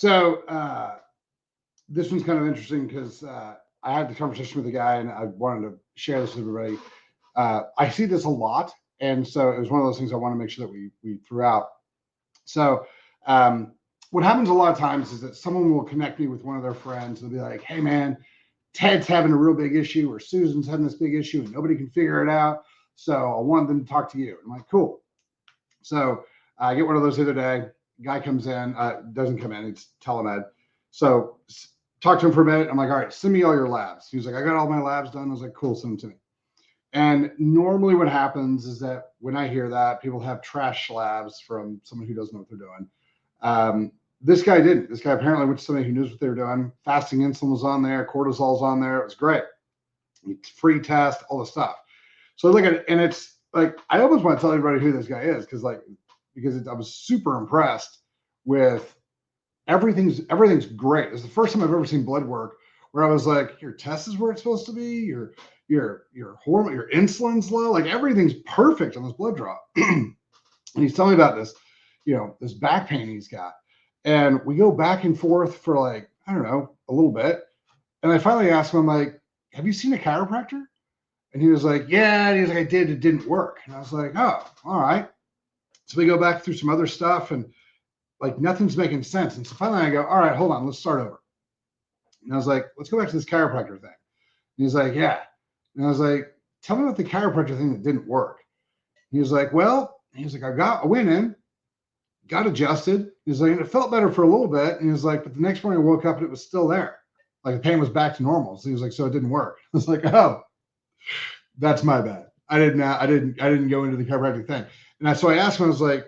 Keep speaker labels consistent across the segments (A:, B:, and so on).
A: So this one's kind of interesting because I had the conversation with a guy and I wanted to share this with everybody. I see this a lot. And so it was one of those things I want to make sure that we threw out. So what happens a lot of times is that someone will connect me with one of their friends. They'll be like, hey, man, Ted's having a real big issue, or Susan's having this big issue and nobody can figure it out. So I want them to talk to you. I'm like, cool. So I get one of those the other day. Guy comes in, doesn't come in, it's telemed. So talk to him for a minute. I'm like, all right, send me all your labs. He was like, I got all my labs done. I was like, cool, send them to me. And normally what happens is that when I hear that, people have trash labs from someone who doesn't know what they're doing. This guy didn't. This guy apparently went to somebody who knows what they were doing. Fasting insulin was on there. Cortisol's on there. It was great. Free test, all the stuff. So I look at it, and it's like, I almost want to tell everybody who this guy is because I was super impressed with everything's great. It's the first time I've ever seen blood work where I was like, your test is where it's supposed to be. Your hormone, your insulin's low. Like everything's perfect on this blood draw. And he's telling me about this, this back pain he's got. And we go back and forth for like, I don't know, a little bit. And I finally asked him, I'm like, have you seen a chiropractor? And he was like, yeah. And he was like, I did. It didn't work. And I was like, oh, all right. So we go back through some other stuff and like nothing's making sense. And so finally I go, all right, hold on, let's start over. And I was like, let's go back to this chiropractor thing. And he's like, yeah. And I was like, tell me about the chiropractor thing that didn't work. And he was like, well, I went in, got adjusted. He's like, and it felt better for a little bit. And he was like, but the next morning I woke up and it was still there. Like the pain was back to normal. So he was like, so it didn't work. I was like, oh, that's my bad. I didn't go into the chiropractic thing. And so I asked him, I was like,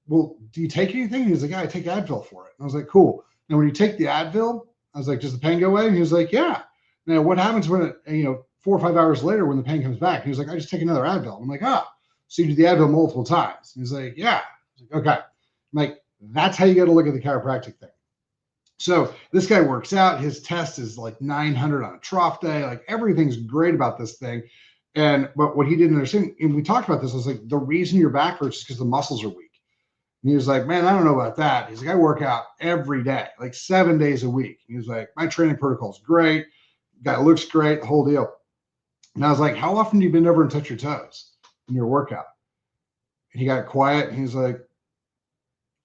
A: well, do you take anything? And he was like, yeah, I take Advil for it. And I was like, cool. And when you take the Advil, I was like, does the pain go away? And he was like, yeah. Now what happens when it, 4 or 5 hours later when the pain comes back? And he was like, I just take another Advil. I'm like, so you do the Advil multiple times? And he's like, yeah. I was like, okay. I'm like, that's how you got to look at the chiropractic thing. So this guy works out. His test is like 900 on a trough day. Like everything's great about this thing. But what he didn't understand, and we talked about this, I was like, the reason your back hurts is because the muscles are weak. And he was like, man, I don't know about that. He's like, I work out every day, like 7 days a week. He was like, my training protocol is great. Guy looks great, the whole deal. And I was like, how often do you bend over and touch your toes in your workout? And he got quiet and he's like,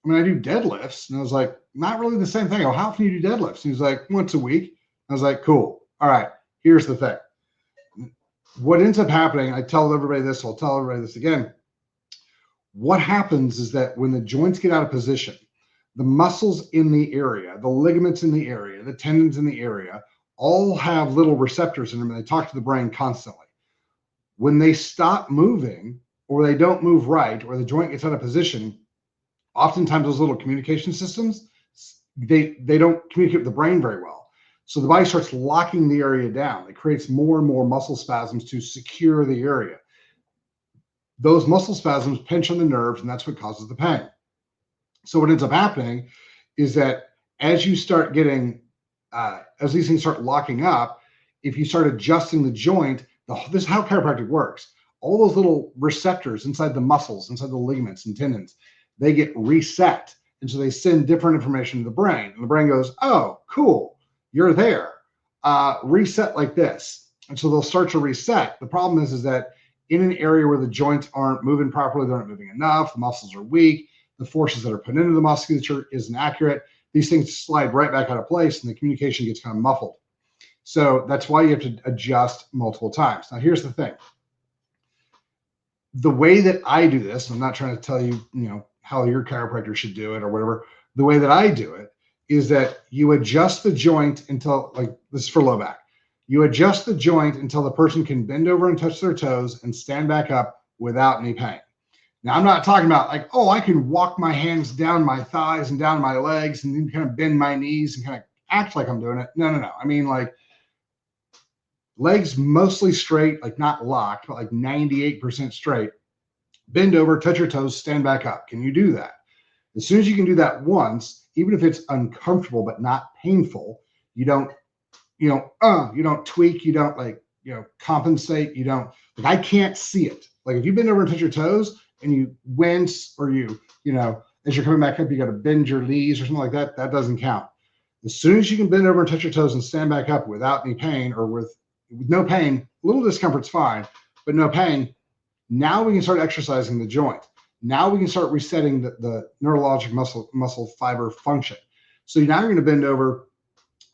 A: I mean, I do deadlifts. And I was like, not really the same thing. Oh, how often do you do deadlifts? And he was like, once a week. I was like, cool. All right, here's the thing. What ends up happening, I tell everybody this, I'll tell everybody this again. What happens is that when the joints get out of position, the muscles in the area, the ligaments in the area, the tendons in the area, all have little receptors in them and they talk to the brain constantly. When they stop moving or they don't move right or the joint gets out of position, oftentimes those little communication systems, they don't communicate with the brain very well. So the body starts locking the area down. It creates more and more muscle spasms to secure the area. Those muscle spasms pinch on the nerves and that's what causes the pain. So what ends up happening is that as you start getting as these things start locking up, if you start adjusting the joint, this is how chiropractic works. All those little receptors inside the muscles, inside the ligaments and tendons, they get reset. And so they send different information to the brain. And the brain goes, oh, cool, you're there. Reset like this. And so they'll start to reset. The problem is that in an area where the joints aren't moving properly, they aren't moving enough, the muscles are weak, the forces that are put into the musculature isn't accurate, these things slide right back out of place and the communication gets kind of muffled. So that's why you have to adjust multiple times. Now, here's the thing. The way that I do this, I'm not trying to tell you, how your chiropractor should do it or whatever. The way that I do it is that you adjust the joint until, like this is for low back. You adjust the joint until the person can bend over and touch their toes and stand back up without any pain. Now, I'm not talking about like, oh, I can walk my hands down my thighs and down my legs and then kind of bend my knees and kind of act like I'm doing it. No. I mean, like legs mostly straight, like not locked, but like 98% straight. Bend over, touch your toes, stand back up. Can you do that? As soon as you can do that once, even if it's uncomfortable but not painful, you don't tweak, you don't compensate, you don't, like I can't see it. Like if you bend over and touch your toes and you wince or you as you're coming back up, you got to bend your knees or something like that. That doesn't count. As soon as you can bend over and touch your toes and stand back up without any pain or with no pain, a little discomfort's fine, but no pain, now we can start exercising the joint. Now we can start resetting the neurologic muscle fiber function. So now you're going to bend over,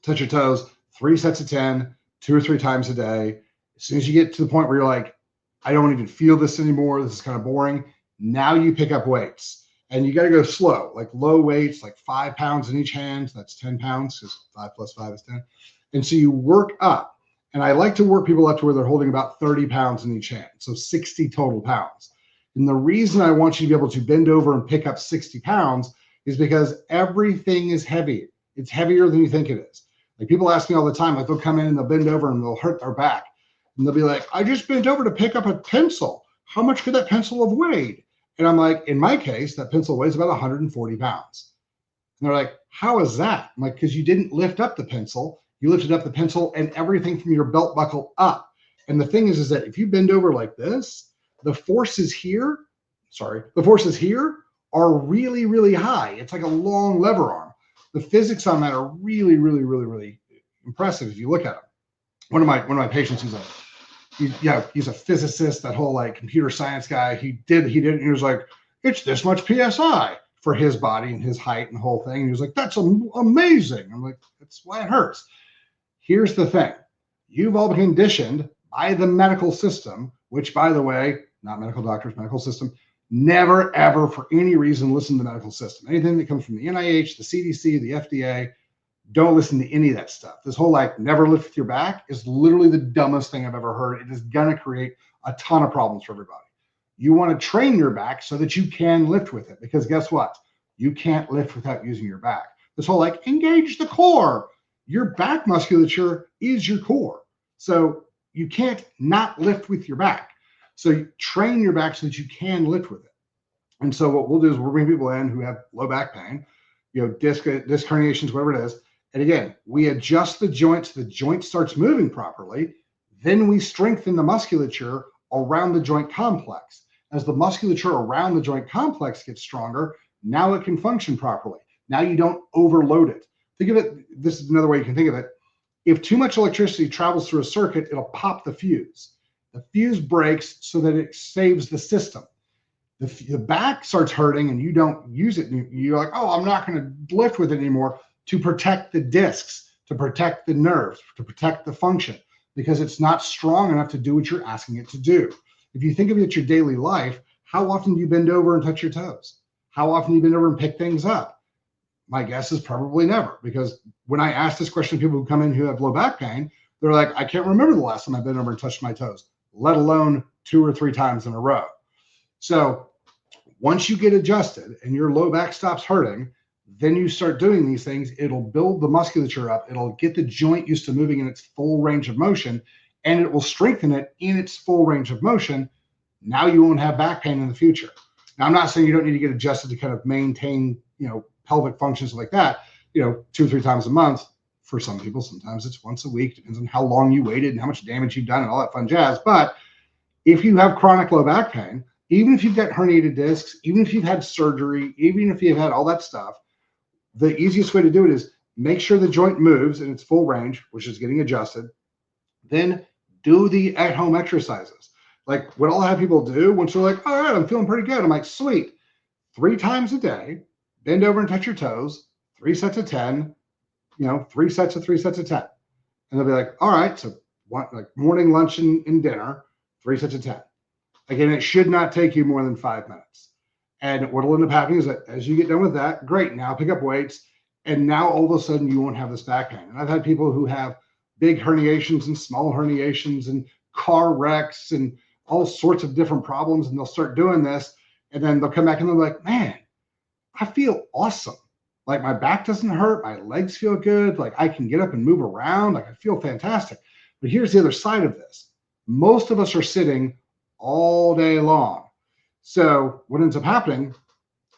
A: touch your toes, 3 sets of 10, 2 or 3 times a day. As soon as you get to the point where you're like, I don't even feel this anymore, this is kind of boring, now you pick up weights. And you got to go slow, like low weights, like 5 pounds in each hand. That's 10 pounds, because 5 plus 5 is 10. And so you work up. And I like to work people up to where they're holding about 30 pounds in each hand, so 60 total pounds. And the reason I want you to be able to bend over and pick up 60 pounds is because everything is heavy. It's heavier than you think it is. Like people ask me all the time, like they'll come in and they'll bend over and they'll hurt their back. And they'll be like, I just bent over to pick up a pencil. How much could that pencil have weighed? And I'm like, in my case, that pencil weighs about 140 pounds. And they're like, how is that? I'm like, because you didn't lift up the pencil. You lifted up the pencil and everything from your belt buckle up. And the thing is that if you bend over like this, the forces here are really, really high. It's like a long lever arm. The physics on that are really, really, really, really impressive if you look at them. One of my patients, he's a physicist, that whole like computer science guy. He did it, and he was like, it's this much PSI for his body and his height and the whole thing. And he was like, that's amazing. I'm like, that's why it hurts. Here's the thing. You've all been conditioned by the medical system, which, by the way, not medical doctors, medical system, never, ever, for any reason, listen to the medical system. Anything that comes from the NIH, the CDC, the FDA, don't listen to any of that stuff. This whole like never lift with your back is literally the dumbest thing I've ever heard. It is going to create a ton of problems for everybody. You want to train your back so that you can lift with it, because guess what? You can't lift without using your back. This whole like engage the core. Your back musculature is your core. So you can't not lift with your back. So you train your back so that you can lift with it. And so what we'll do is we'll bring people in who have low back pain, disc herniations, whatever it is. And again, we adjust the joint so the joint starts moving properly. Then we strengthen the musculature around the joint complex. As the musculature around the joint complex gets stronger, now it can function properly. Now you don't overload it. Think of it, this is another way you can think of it. If too much electricity travels through a circuit, it'll pop the fuse. The fuse breaks so that it saves the system. The back starts hurting and you don't use it. You're like, oh, I'm not going to lift with it anymore, to protect the discs, to protect the nerves, to protect the function, because it's not strong enough to do what you're asking it to do. If you think of it your daily life, how often do you bend over and touch your toes? How often do you bend over and pick things up? My guess is probably never, because when I ask this question to people who come in who have low back pain, they're like, I can't remember the last time I bent over and touched my toes, let alone 2 or 3 times in a row. So once you get adjusted and your low back stops hurting, then you start doing these things. It'll build the musculature up. It'll get the joint used to moving in its full range of motion, and it will strengthen it in its full range of motion. Now you won't have back pain in the future. Now, I'm not saying you don't need to get adjusted to kind of maintain, pelvic functions like that, 2 or 3 times a month. For some people, sometimes it's once a week, depends on how long you waited and how much damage you've done and all that fun jazz. But if you have chronic low back pain, even if you've got herniated discs, even if you've had surgery, even if you've had all that stuff, the easiest way to do it is make sure the joint moves in its full range, which is getting adjusted. Then do the at-home exercises. Like what I'll have people do once they're like, all right, I'm feeling pretty good. I'm like, sweet. 3 times a day, bend over and touch your toes, 3 sets of 10, 3 sets of 3 sets of 10. And they'll be like, all right, so like morning, lunch, and dinner, 3 sets of 10. Again, it should not take you more than 5 minutes. And what will end up happening is that as you get done with that, great, now pick up weights. And now all of a sudden you won't have this back pain. And I've had people who have big herniations and small herniations and car wrecks and all sorts of different problems. And they'll start doing this. And then they'll come back and they're like, man, I feel awesome. Like my back doesn't hurt. My legs feel good. Like I can get up and move around. Like I feel fantastic. But here's the other side of this. Most of us are sitting all day long. So what ends up happening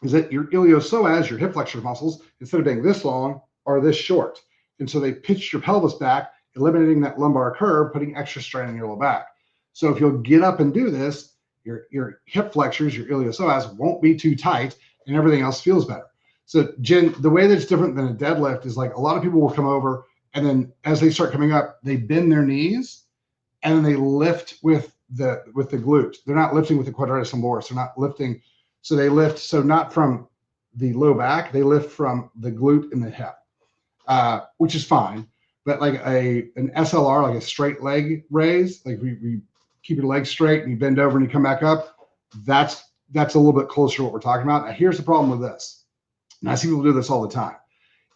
A: is that your iliopsoas, your hip flexor muscles, instead of being this long, are this short. And so they pitch your pelvis back, eliminating that lumbar curve, putting extra strain on your low back. So if you'll get up and do this, your hip flexors, your iliopsoas won't be too tight, and everything else feels better. So Jen, the way that's different than a deadlift is like a lot of people will come over and then as they start coming up, they bend their knees and then they lift with the glute. They're not lifting with the quadratus lumboris. They're not lifting. So they lift. So not from the low back, they lift from the glute and the hip, which is fine. But like an SLR, like a straight leg raise, like we keep your legs straight and you bend over and you come back up. That's a little bit closer to what we're talking about. Now, here's the problem with this. And I see people do this all the time.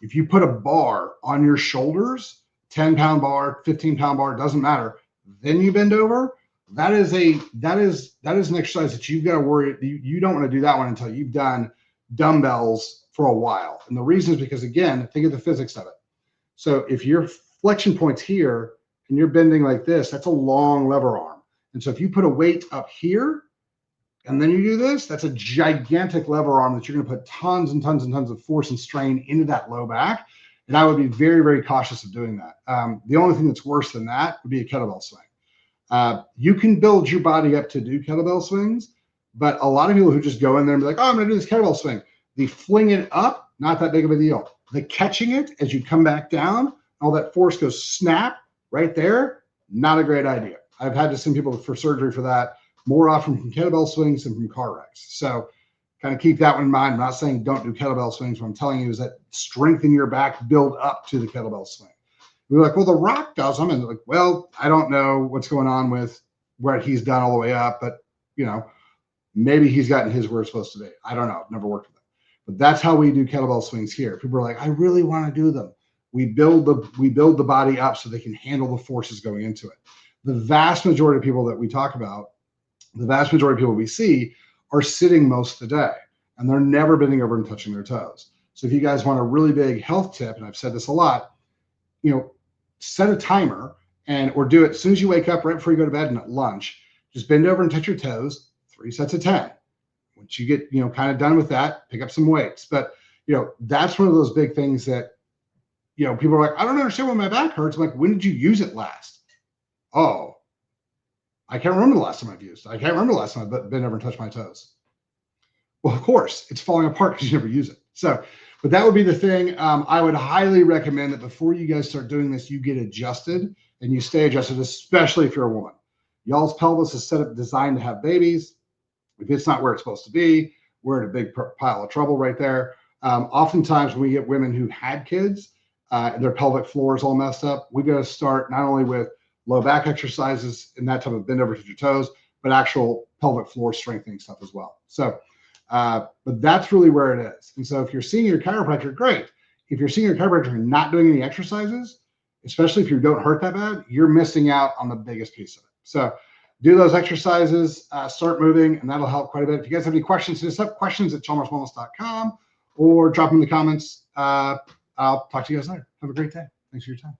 A: If you put a bar on your shoulders, 10-pound bar, 15-pound bar, doesn't matter. Then you bend over. That is an exercise that you've got to worry. You don't want to do that one until you've done dumbbells for a while. And the reason is because, again, think of the physics of it. So if your flexion point's here and you're bending like this, that's a long lever arm. And so if you put a weight up here and then you do this, that's a gigantic lever arm that you're going to put tons and tons and tons of force and strain into that low back. And I would be very, very cautious of doing that. The only thing that's worse than that would be a kettlebell swing. You can build your body up to do kettlebell swings, but a lot of people who just go in there and be like, oh, I'm going to do this kettlebell swing. The fling it up, not that big of a deal. The catching it as you come back down, all that force goes snap right there, not a great idea. I've had to send people for surgery for that more often from kettlebell swings than from car wrecks. So kind of keep that one in mind. I'm not saying don't do kettlebell swings. What I'm telling you is that strengthen your back, build up to the kettlebell swing. We're like, well, The Rock does them. And like, well, I don't know what's going on with where he's done all the way up, but maybe he's gotten his where it's supposed to be. I don't know. I've never worked with him. But that's how we do kettlebell swings here. People are like, I really want to do them. We build the body up so they can handle the forces going into it. The vast majority of people that we talk about, the vast majority of people we see are sitting most of the day, and they're never bending over and touching their toes. So if you guys want a really big health tip, and I've said this a lot, set a timer or do it as soon as you wake up, right before you go to bed and at lunch. Just bend over and touch your toes, 3 sets of 10. Once you get kind of done with that, pick up some weights. But that's one of those big things that people are like, I don't understand why my back hurts. I'm like, when did you use it last? Oh, I can't remember the last time I've used it. I can't remember the last time I've been over and touched my toes. Well, of course, it's falling apart because you never use it. So, but that would be the thing. I would highly recommend that before you guys start doing this, you get adjusted and you stay adjusted, especially if you're a woman. Y'all's pelvis is designed to have babies. If it's not where it's supposed to be, we're in a big pile of trouble right there. Oftentimes when we get women who had kids and their pelvic floor is all messed up, we got to start not only with low back exercises and that type of bend over to your toes, but actual pelvic floor strengthening stuff as well. So, but that's really where it is. And so if you're seeing your chiropractor, great. If you're seeing your chiropractor and not doing any exercises, especially if you don't hurt that bad, you're missing out on the biggest piece of it. So do those exercises, start moving, and that'll help quite a bit. If you guys have any questions, hit us up, questions@chalmerswellness.com, or drop them in the comments. I'll talk to you guys later. Have a great day. Thanks for your time.